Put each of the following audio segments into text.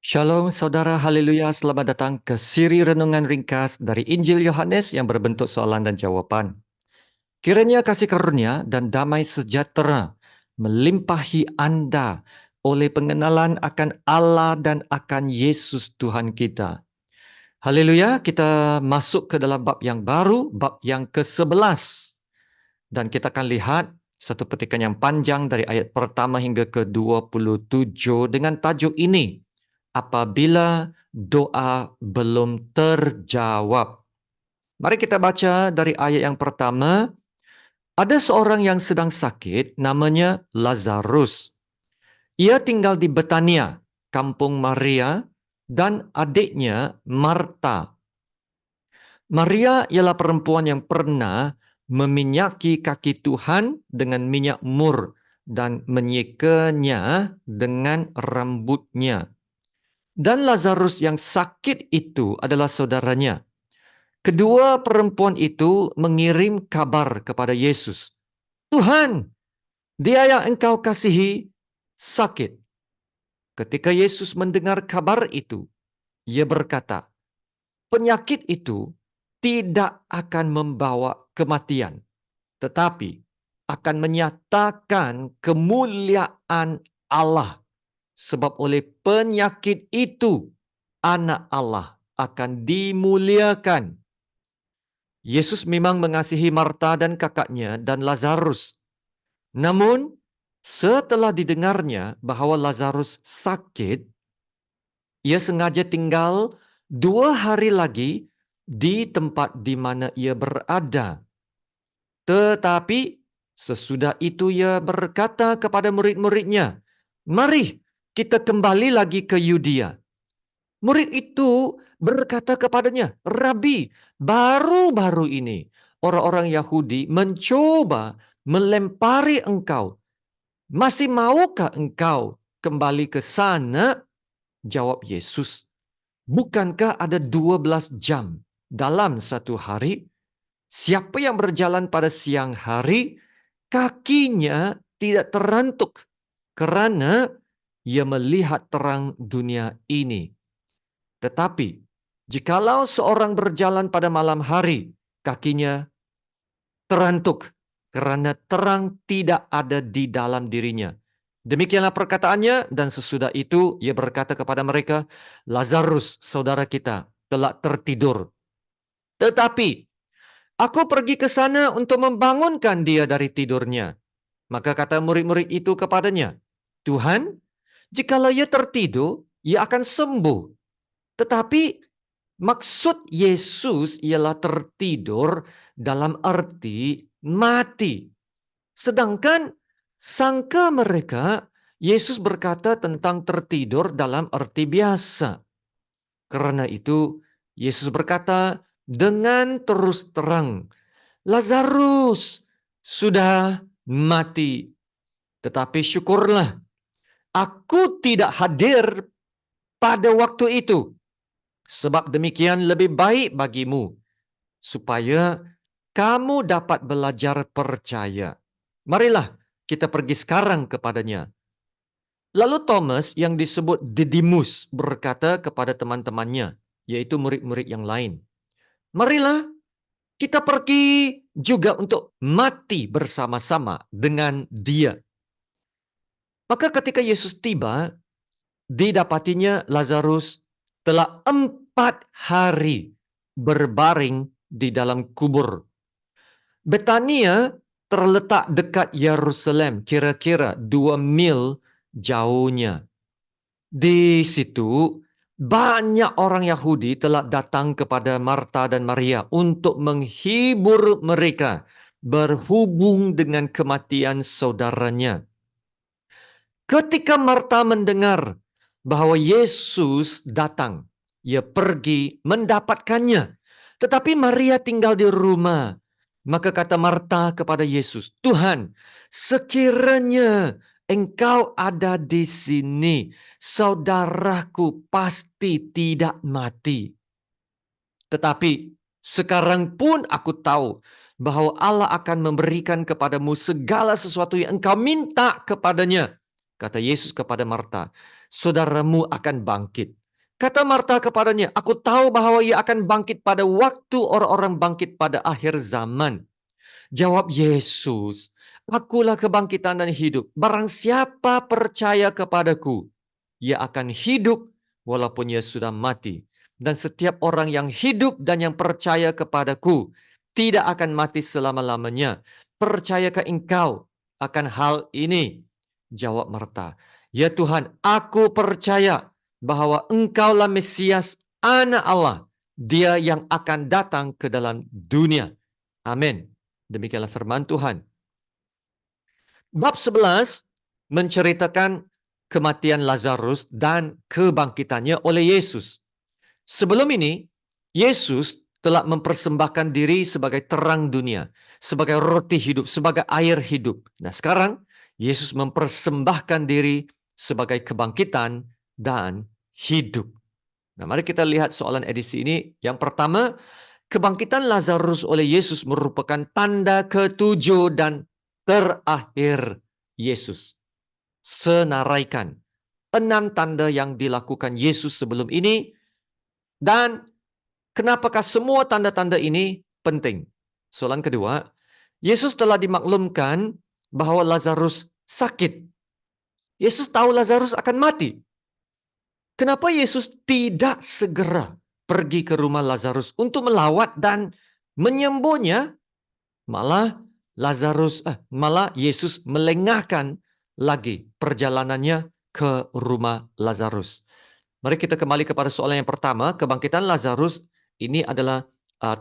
Shalom saudara, haleluya, selamat datang ke siri renungan ringkas dari Injil Yohanes yang berbentuk soalan dan jawaban. Kiranya kasih karunia dan damai sejahtera melimpahi Anda oleh pengenalan akan Allah dan akan Yesus Tuhan kita. Haleluya, kita masuk ke dalam bab yang baru, bab yang ke-11. Dan kita akan lihat satu petikan yang panjang dari ayat pertama hingga ke-27 dengan tajuk ini. Apabila doa belum terjawab. Mari kita baca dari ayat yang pertama. Ada seorang yang sedang sakit, namanya Lazarus. Ia tinggal di Betania, kampung Maria, dan adiknya Marta. Maria ialah perempuan yang pernah meminyaki kaki Tuhan dengan minyak mur dan menyekanya dengan rambutnya. Dan Lazarus yang sakit itu adalah saudaranya. Kedua perempuan itu mengirim kabar kepada Yesus. Tuhan, dia yang engkau kasihi sakit. Ketika Yesus mendengar kabar itu, ia berkata, penyakit itu tidak akan membawa kematian, tetapi akan menyatakan kemuliaan Allah. Sebab oleh penyakit itu, anak Allah akan dimuliakan. Yesus memang mengasihi Marta dan kakaknya dan Lazarus. Namun, setelah didengarnya bahwa Lazarus sakit, ia sengaja tinggal 2 hari lagi di tempat di mana ia berada. Tetapi sesudah itu ia berkata kepada murid-muridnya, mari kita kembali lagi ke Yudea. Murid itu berkata kepadanya, Rabi, baru-baru ini orang-orang Yahudi mencoba melempari engkau. Masih maukah engkau kembali ke sana? Jawab Yesus, bukankah ada 12 jam dalam satu hari? Siapa yang berjalan pada siang hari, kakinya tidak terantuk karena ia melihat terang dunia ini. Tetapi, jikalau seorang berjalan pada malam hari, kakinya terantuk karena terang tidak ada di dalam dirinya. Demikianlah perkataannya, dan sesudah itu ia berkata kepada mereka, Lazarus, saudara kita, telah tertidur. Tetapi, aku pergi ke sana untuk membangunkan dia dari tidurnya. Maka kata murid-murid itu kepadanya, Tuhan, jikalau ia tertidur, ia akan sembuh. Tetapi maksud Yesus ialah tertidur dalam arti mati. Sedangkan sangka mereka Yesus berkata tentang tertidur dalam arti biasa. Karena itu Yesus berkata dengan terus terang, Lazarus sudah mati. Tetapi syukurlah, aku tidak hadir pada waktu itu. Sebab demikian lebih baik bagimu, supaya kamu dapat belajar percaya. Marilah kita pergi sekarang kepadanya. Lalu Thomas yang disebut Didimus berkata kepada teman-temannya, yaitu murid-murid yang lain, marilah kita pergi juga untuk mati bersama-sama dengan dia. Maka ketika Yesus tiba, didapatinya Lazarus telah 4 hari berbaring di dalam kubur. Betania terletak dekat Yerusalem, kira-kira 2 mil jauhnya. Di situ banyak orang Yahudi telah datang kepada Marta dan Maria untuk menghibur mereka berhubung dengan kematian saudaranya. Ketika Marta mendengar bahwa Yesus datang, ia pergi mendapatkannya. Tetapi Maria tinggal di rumah. Maka kata Marta kepada Yesus, Tuhan, sekiranya engkau ada di sini, saudaraku pasti tidak mati. Tetapi sekarang pun aku tahu bahwa Allah akan memberikan kepadamu segala sesuatu yang engkau minta kepadanya. Kata Yesus kepada Marta, saudaramu akan bangkit. Kata Marta kepadanya, aku tahu bahwa ia akan bangkit pada waktu orang-orang bangkit pada akhir zaman. Jawab Yesus, akulah kebangkitan dan hidup. Barang siapa percaya kepadaku, ia akan hidup walaupun ia sudah mati. Dan setiap orang yang hidup dan yang percaya kepadaku tidak akan mati selama-lamanya. Percayakah engkau akan hal ini? Jawab Marta, ya Tuhan, aku percaya bahwa engkaulah Mesias, Anak Allah, Dia yang akan datang ke dalam dunia. Amin. Demikianlah firman Tuhan. Bab 11 menceritakan kematian Lazarus dan kebangkitannya oleh Yesus. Sebelum ini, Yesus telah mempersembahkan diri sebagai terang dunia, sebagai roti hidup, sebagai air hidup. Nah, sekarang Yesus mempersembahkan diri sebagai kebangkitan dan hidup. Nah, mari kita lihat soalan edisi ini. Yang pertama, kebangkitan Lazarus oleh Yesus merupakan tanda ketujuh dan terakhir Yesus. Senaraikan 6 tanda yang dilakukan Yesus sebelum ini, dan kenapakah semua tanda-tanda ini penting? Soalan kedua, Yesus telah dimaklumkan bahwa Lazarus sakit. Yesus tahu Lazarus akan mati. Kenapa Yesus tidak segera pergi ke rumah Lazarus untuk melawat dan menyembuhnya? Malah Yesus melengahkan lagi perjalanannya ke rumah Lazarus. Mari kita kembali kepada soalan yang pertama. Kebangkitan Lazarus ini adalah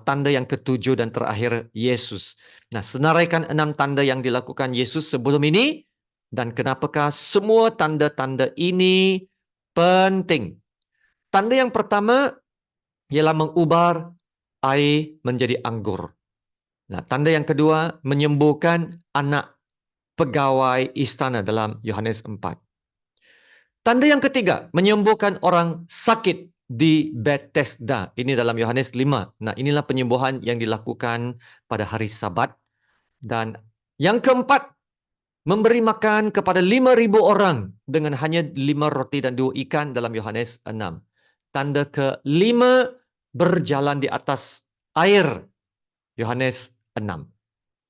tanda yang ketujuh dan terakhir Yesus. Nah, senaraikan 6 tanda yang dilakukan Yesus sebelum ini, dan kenapakah semua tanda-tanda ini penting. Tanda yang pertama ialah mengubah air menjadi anggur. Nah, tanda yang kedua, menyembuhkan anak pegawai istana dalam Yohanes 4. Tanda yang ketiga, menyembuhkan orang sakit di Bethesda. Ini dalam Yohanes 5. Nah, inilah penyembuhan yang dilakukan pada hari Sabat. Dan yang keempat, memberi makan kepada 5.000 orang dengan hanya 5 roti dan 2 ikan dalam Yohanes 6. Tanda kelima, berjalan di atas air. Yohanes 6.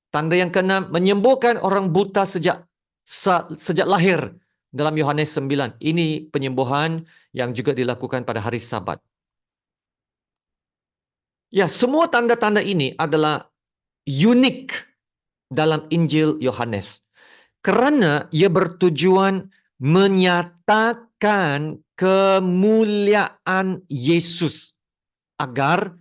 Tanda yang keenam, menyembuhkan orang buta sejak lahir dalam Yohanes 9. Ini penyembuhan yang juga dilakukan pada hari Sabat. Ya, semua tanda-tanda ini adalah unik dalam Injil Yohanes. Karena ia bertujuan menyatakan kemuliaan Yesus agar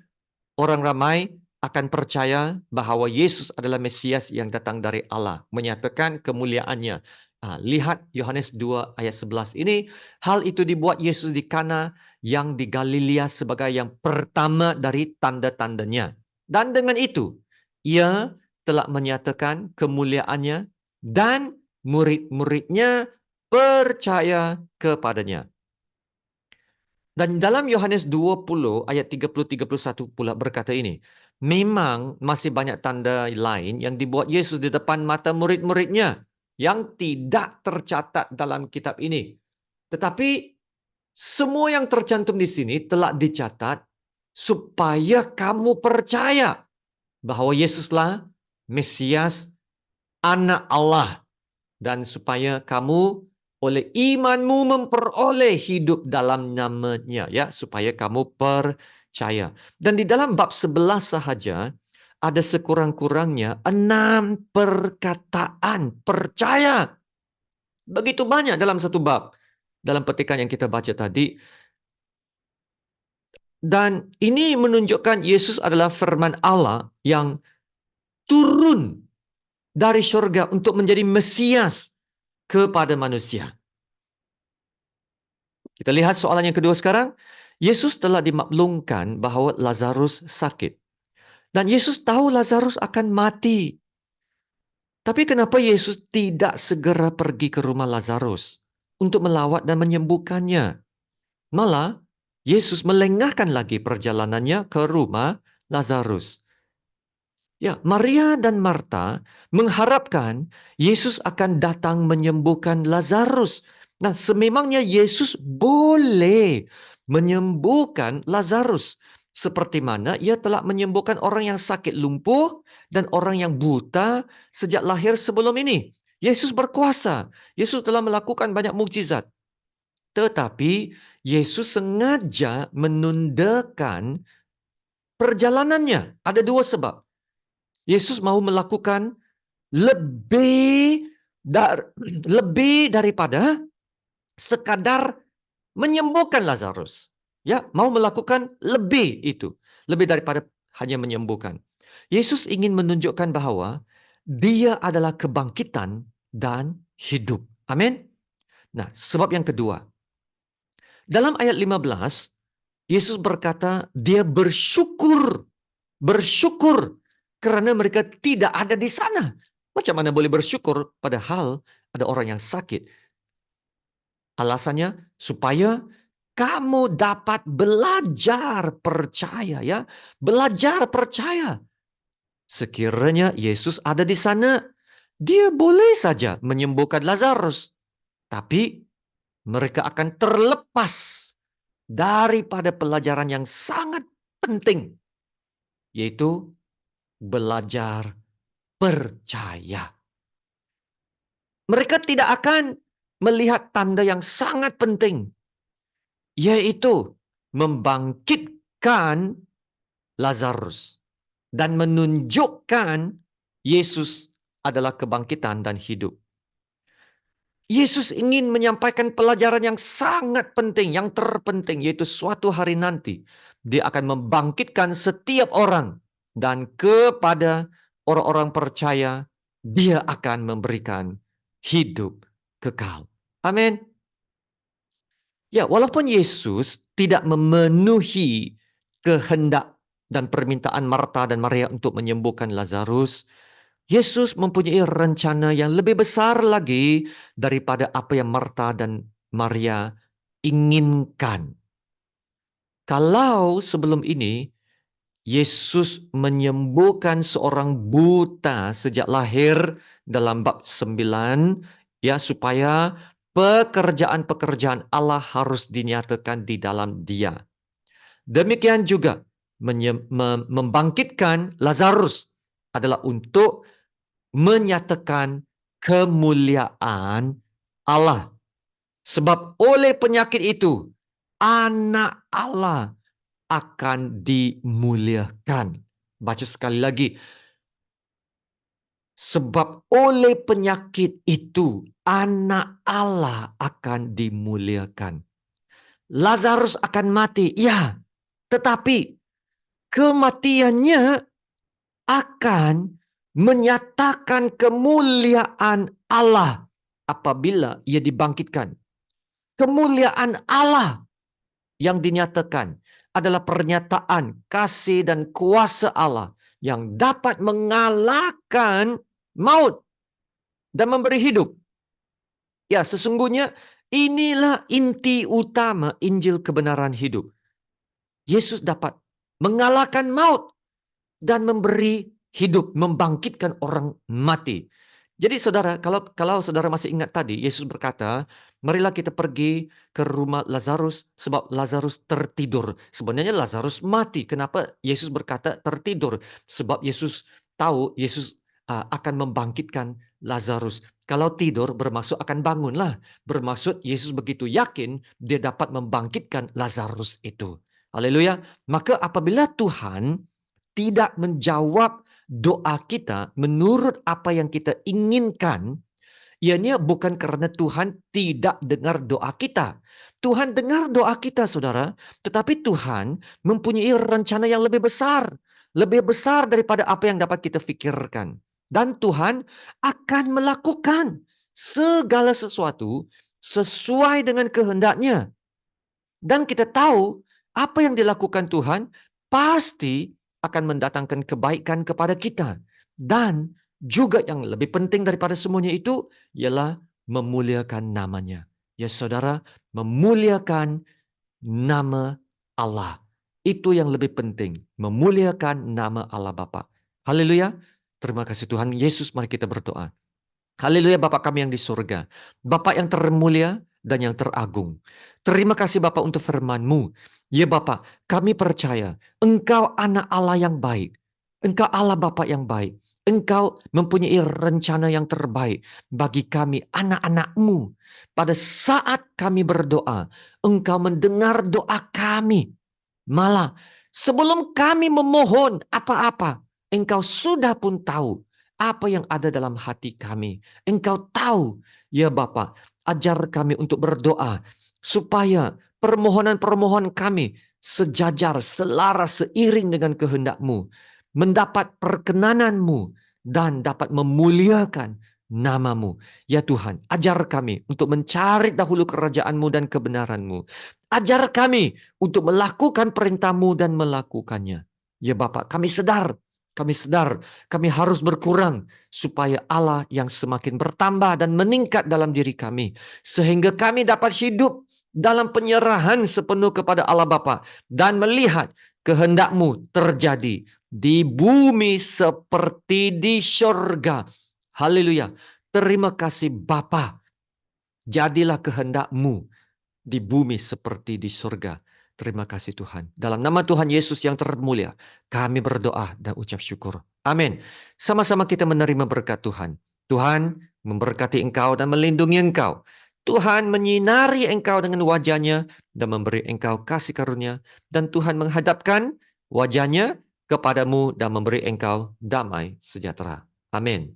orang ramai akan percaya bahwa Yesus adalah Mesias yang datang dari Allah, menyatakan kemuliaannya. Lihat Yohanes 2 ayat 11 ini, hal itu dibuat Yesus di Kana yang di Galilea sebagai yang pertama dari tanda-tandanya. Dan dengan itu, ia telah menyatakan kemuliaannya dan murid-muridnya percaya kepadanya. Dan dalam Yohanes 20 ayat 30-31 pula berkata ini, memang masih banyak tanda lain yang dibuat Yesus di depan mata murid-muridnya yang tidak tercatat dalam kitab ini. Tetapi semua yang tercantum di sini telah dicatat supaya kamu percaya bahwa Yesuslah Mesias, Anak Allah, dan supaya kamu oleh imanmu memperoleh hidup dalam namanya, ya, supaya kamu percaya. Dan di dalam bab 11 sahaja ada sekurang-kurangnya 6 perkataan percaya. Begitu banyak dalam satu bab. Dalam petikan yang kita baca tadi. Dan ini menunjukkan Yesus adalah firman Allah yang turun dari surga untuk menjadi Mesias kepada manusia. Kita lihat soalan yang kedua sekarang. Yesus telah dimaklumkan bahwa Lazarus sakit. Dan Yesus tahu Lazarus akan mati. Tapi kenapa Yesus tidak segera pergi ke rumah Lazarus untuk melawat dan menyembuhkannya? Malah, Yesus melengahkan lagi perjalanannya ke rumah Lazarus. Ya, Maria dan Marta mengharapkan Yesus akan datang menyembuhkan Lazarus. Nah, sememangnya Yesus boleh menyembuhkan Lazarus. Seperti mana ia telah menyembuhkan orang yang sakit lumpuh dan orang yang buta sejak lahir sebelum ini. Yesus berkuasa. Yesus telah melakukan banyak mukjizat. Tetapi Yesus sengaja menundakan perjalanannya. Ada dua sebab. Yesus mau melakukan lebih lebih daripada sekadar menyembuhkan Lazarus. Ya, mau melakukan lebih itu. Lebih daripada hanya menyembuhkan. Yesus ingin menunjukkan bahwa dia adalah kebangkitan dan hidup. Amin. Nah, sebab yang kedua. Dalam ayat 15, Yesus berkata, dia bersyukur. Bersyukur karena mereka tidak ada di sana. Macam mana boleh bersyukur padahal ada orang yang sakit? Alasannya supaya kamu dapat belajar percaya, ya. Belajar percaya. Sekiranya Yesus ada di sana, dia boleh saja menyembuhkan Lazarus. Tapi mereka akan terlepas daripada pelajaran yang sangat penting, yaitu belajar percaya. Mereka tidak akan melihat tanda yang sangat penting, yaitu membangkitkan Lazarus dan menunjukkan Yesus adalah kebangkitan dan hidup. Yesus ingin menyampaikan pelajaran yang sangat penting, yang terpenting, yaitu suatu hari nanti dia akan membangkitkan setiap orang, dan kepada orang-orang percaya dia akan memberikan hidup kekal. Amin. Ya, walaupun Yesus tidak memenuhi kehendak dan permintaan Marta dan Maria untuk menyembuhkan Lazarus, Yesus mempunyai rencana yang lebih besar lagi daripada apa yang Marta dan Maria inginkan. Kalau sebelum ini Yesus menyembuhkan seorang buta sejak lahir dalam bab 9, ya, supaya pekerjaan-pekerjaan Allah harus dinyatakan di dalam dia. Demikian juga membangkitkan Lazarus adalah untuk menyatakan kemuliaan Allah. Sebab oleh penyakit itu, anak Allah akan dimuliakan. Baca sekali lagi. Sebab oleh penyakit itu, anak Allah akan dimuliakan. Lazarus akan mati, ya. Tetapi kematiannya akan menyatakan kemuliaan Allah apabila ia dibangkitkan. Kemuliaan Allah yang dinyatakan adalah pernyataan kasih dan kuasa Allah yang dapat mengalahkan maut dan memberi hidup. Ya, sesungguhnya inilah inti utama Injil kebenaran hidup. Yesus dapat mengalahkan maut dan memberi hidup, membangkitkan orang mati. Jadi saudara, kalau saudara masih ingat tadi, Yesus berkata, marilah kita pergi ke rumah Lazarus sebab Lazarus tertidur. Sebenarnya Lazarus mati. Kenapa Yesus berkata tertidur? Sebab Yesus tahu Yesus akan membangkitkan Lazarus. Kalau tidur bermaksud akan bangunlah. Bermaksud Yesus begitu yakin dia dapat membangkitkan Lazarus itu. Haleluya. Maka apabila Tuhan tidak menjawab doa kita menurut apa yang kita inginkan, ianya bukan karena Tuhan tidak dengar doa kita. Tuhan dengar doa kita, saudara. Tetapi Tuhan mempunyai rencana yang lebih besar. Lebih besar daripada apa yang dapat kita fikirkan. Dan Tuhan akan melakukan segala sesuatu sesuai dengan kehendaknya. Dan kita tahu apa yang dilakukan Tuhan pasti akan mendatangkan kebaikan kepada kita. Dan juga yang lebih penting daripada semuanya itu ialah memuliakan namanya. Ya saudara, memuliakan nama Allah. Itu yang lebih penting. Memuliakan nama Allah Bapa. Haleluya. Terima kasih Tuhan Yesus, mari kita berdoa. Haleluya Bapa kami yang di surga. Bapa yang termulia, dan yang teragung. Terima kasih Bapa untuk firman-Mu. Ya Bapa, kami percaya Engkau anak Allah yang baik. Engkau Allah Bapa yang baik. Engkau mempunyai rencana yang terbaik bagi kami anak-anak-Mu. Pada saat kami berdoa, Engkau mendengar doa kami. Malah sebelum kami memohon apa-apa, Engkau sudah pun tahu apa yang ada dalam hati kami. Engkau tahu, ya Bapa, ajar kami untuk berdoa supaya permohonan-permohonan kami sejajar, selaras, seiring dengan kehendak-Mu, mendapat perkenanan-Mu, dan dapat memuliakan nama-Mu. Ya Tuhan, ajar kami untuk mencari dahulu kerajaan-Mu dan kebenaran-Mu. Ajar kami untuk melakukan perintah-Mu dan melakukannya. Ya Bapak, kami sedar, kami harus berkurang supaya Allah yang semakin bertambah dan meningkat dalam diri kami. Sehingga kami dapat hidup dalam penyerahan sepenuh kepada Allah Bapa dan melihat kehendak-Mu terjadi di bumi seperti di surga. Haleluya. Terima kasih Bapa. Jadilah kehendak-Mu di bumi seperti di surga. Terima kasih Tuhan. Dalam nama Tuhan Yesus yang termulia, kami berdoa dan ucap syukur. Amin. Sama-sama kita menerima berkat Tuhan. Tuhan memberkati engkau dan melindungi engkau. Tuhan menyinari engkau dengan wajahnya dan memberi engkau kasih karunia. Dan Tuhan menghadapkan wajahnya kepadamu dan memberi engkau damai sejahtera. Amin.